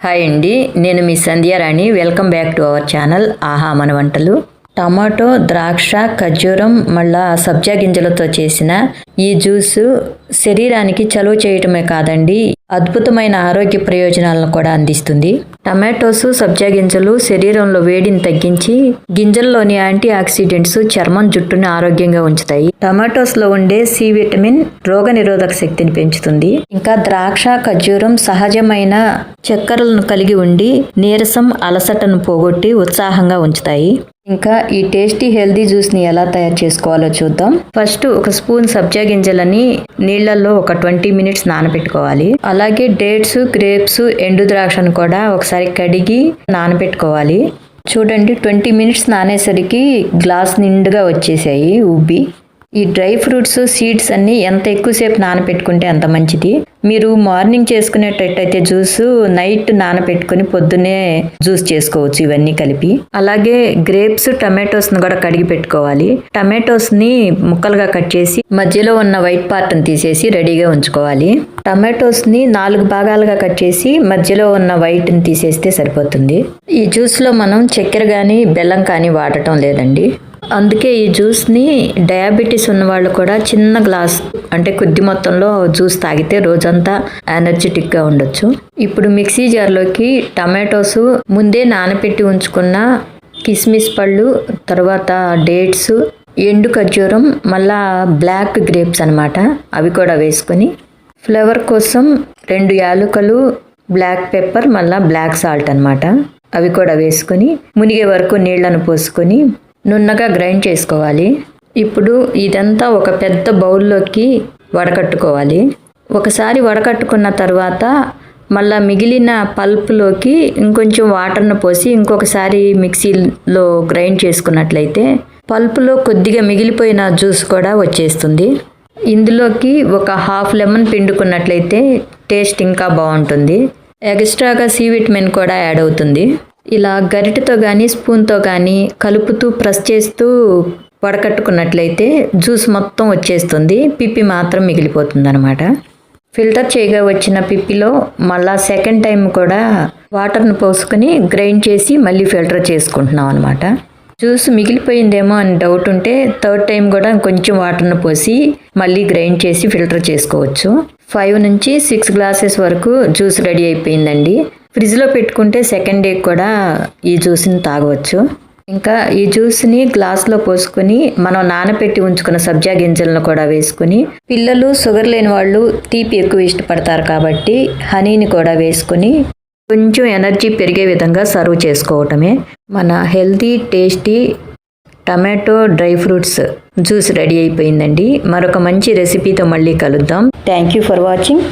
Hi అండి, నేను మీ Sandhyarani. Welcome back to our channel Aaha Mana వంటలు. టమాటో, ద్రాక్ష, ఖర్జూరం మళ్ళా సబ్జా గింజలతో చేసిన ఈ జ్యూసు శరీరానికి చలువ చేయటమే కాదండి, అద్భుతమైన ఆరోగ్య ప్రయోజనాలను కూడా అందిస్తుంది. టమాటోస్, సబ్జా గింజలు శరీరంలో వేడిని తగ్గించి గింజల్లోని యాంటీ ఆక్సిడెంట్స్ చర్మం, జుట్టుని ఆరోగ్యంగా ఉంచుతాయి. టమాటోస్ లో ఉండే సి విటమిన్ రోగ నిరోధక శక్తిని పెంచుతుంది. ఇంకా ద్రాక్ష, ఖర్జూరం సహజమైన చక్కెరలను కలిగి ఉండి నీరసం, అలసటను పోగొట్టి ఉత్సాహంగా ఉంచుతాయి. ఇంకా ఈ టేస్టీ హెల్దీ జ్యూస్ ని ఎలా తయారు చేసుకోవాలో చూద్దాం. ఫస్ట్ ఒక స్పూన్ సబ్జా గింజలని నీళ్లలో ఒక 20 మినిట్స్ నానబెట్టుకోవాలి. అలాగే డేట్స్, గ్రేప్స్, ఎండు ద్రాక్షను కూడా ఒకసారి కడిగి నానబెట్టుకోవాలి. చూడండి, 20 మినిట్స్ నానేసరికి గ్లాస్ నిండుగా వచ్చేసాయి ఉబ్బి. ఈ డ్రై ఫ్రూట్స్, సీడ్స్ అన్ని ఎంత ఎక్కువసేపు నానబెట్టుకుంటే అంత మంచిది. మీరు మార్నింగ్ చేసుకునేటట్టయితే జ్యూస్ నైట్ నానబెట్టుకుని పొద్దున్నే జ్యూస్ చేసుకోవచ్చు ఇవన్నీ కలిపి. అలాగే గ్రేప్స్, టమాటోస్ ని కూడా కడిగి పెట్టుకోవాలి. టమాటోస్ ని ముక్కలుగా కట్ చేసి మధ్యలో ఉన్న వైట్ పార్ట్ ని తీసేసి రెడీగా ఉంచుకోవాలి. టమాటోస్ ని 4 భాగాలుగా కట్ చేసి మధ్యలో ఉన్న వైట్ ని తీసేస్తే సరిపోతుంది. ఈ జ్యూస్ లో మనం చక్కెర కానీ బెల్లం కానీ వాడటం లేదండి. అందుకే ఈ జ్యూస్ని డయాబెటీస్ ఉన్న వాళ్ళు కూడా చిన్న గ్లాస్ అంటే కొద్ది మొత్తంలో జ్యూస్ తాగితే రోజంతా ఎనర్జెటిక్గా ఉండొచ్చు. ఇప్పుడు మిక్సీ జార్లోకి టమాటోస్, ముందే నానబెట్టి ఉంచుకున్న కిస్మిస్ పళ్ళు, తర్వాత డేట్స్, ఎండు ఖర్జూరం, మళ్ళా బ్లాక్ గ్రేప్స్ అనమాట, అవి కూడా వేసుకొని ఫ్లేవర్ కోసం 2 యాలకులు, బ్లాక్ పెప్పర్, మళ్ళా బ్లాక్ సాల్ట్ అనమాట, అవి కూడా వేసుకొని మునిగే వరకు నీళ్లను పోసుకొని నున్నగా గ్రైండ్ చేసుకోవాలి. ఇప్పుడు ఇదంతా ఒక పెద్ద బౌల్లోకి వడకట్టుకోవాలి. ఒకసారి వడకట్టుకున్న తర్వాత మళ్ళా మిగిలిన పల్ప్లోకి ఇంకొంచెం వాటర్ను పోసి ఇంకొకసారి మిక్సీలో గ్రైండ్ చేసుకున్నట్లయితే పల్ప్లో కొద్దిగా మిగిలిపోయిన జ్యూస్ కూడా వచ్చేస్తుంది. ఇందులోకి ఒక హాఫ్ లెమన్ పిండుకున్నట్లయితే టేస్ట్ ఇంకా బాగుంటుంది. ఎక్స్ట్రాగా సి విటమిన్ కూడా యాడ్ అవుతుంది. ఇలా గరిటెతో కానీ స్పూన్తో కానీ కలుపుతూ ప్రెస్ చేస్తూ వడకట్టుకున్నట్లయితే జ్యూస్ మొత్తం వచ్చేస్తుంది, పిప్పి మాత్రం మిగిలిపోతుంది అనమాట. ఫిల్టర్ చేయగా వచ్చిన పిప్పిలో మళ్ళా సెకండ్ టైం కూడా వాటర్ను పోసుకొని గ్రైండ్ చేసి మళ్ళీ ఫిల్టర్ చేసుకుంటున్నాం అనమాట. జ్యూస్ మిగిలిపోయిందేమో అని డౌట్ ఉంటే థర్డ్ టైం కూడా కొంచెం వాటర్ను పోసి మళ్ళీ గ్రైండ్ చేసి ఫిల్టర్ చేసుకోవచ్చు. 5 నుంచి 6 గ్లాసెస్ వరకు జ్యూస్ రెడీ అయిపోయిందండి. ఫ్రిడ్జ్లో పెట్టుకుంటే సెకండ్ డే కూడా ఈ జ్యూస్ని తాగవచ్చు. ఇంకా ఈ జ్యూస్ని గ్లాస్లో పోసుకొని మనం నానబెట్టి ఉంచుకున్న సబ్జా గింజలను కూడా వేసుకుని, పిల్లలు, షుగర్ లేని వాళ్ళు తీపి ఎక్కువ ఇష్టపడతారు కాబట్టి హనీని కూడా వేసుకుని కొంచెం ఎనర్జీ పెరిగే విధంగా సర్వ్ చేసుకోవటమే. మన healthy tasty tomato dry fruits juice ready అయిపోయిందండి. మరొక మంచి రెసిపీతో మళ్ళీ కలుద్దాం. Thank you for watching.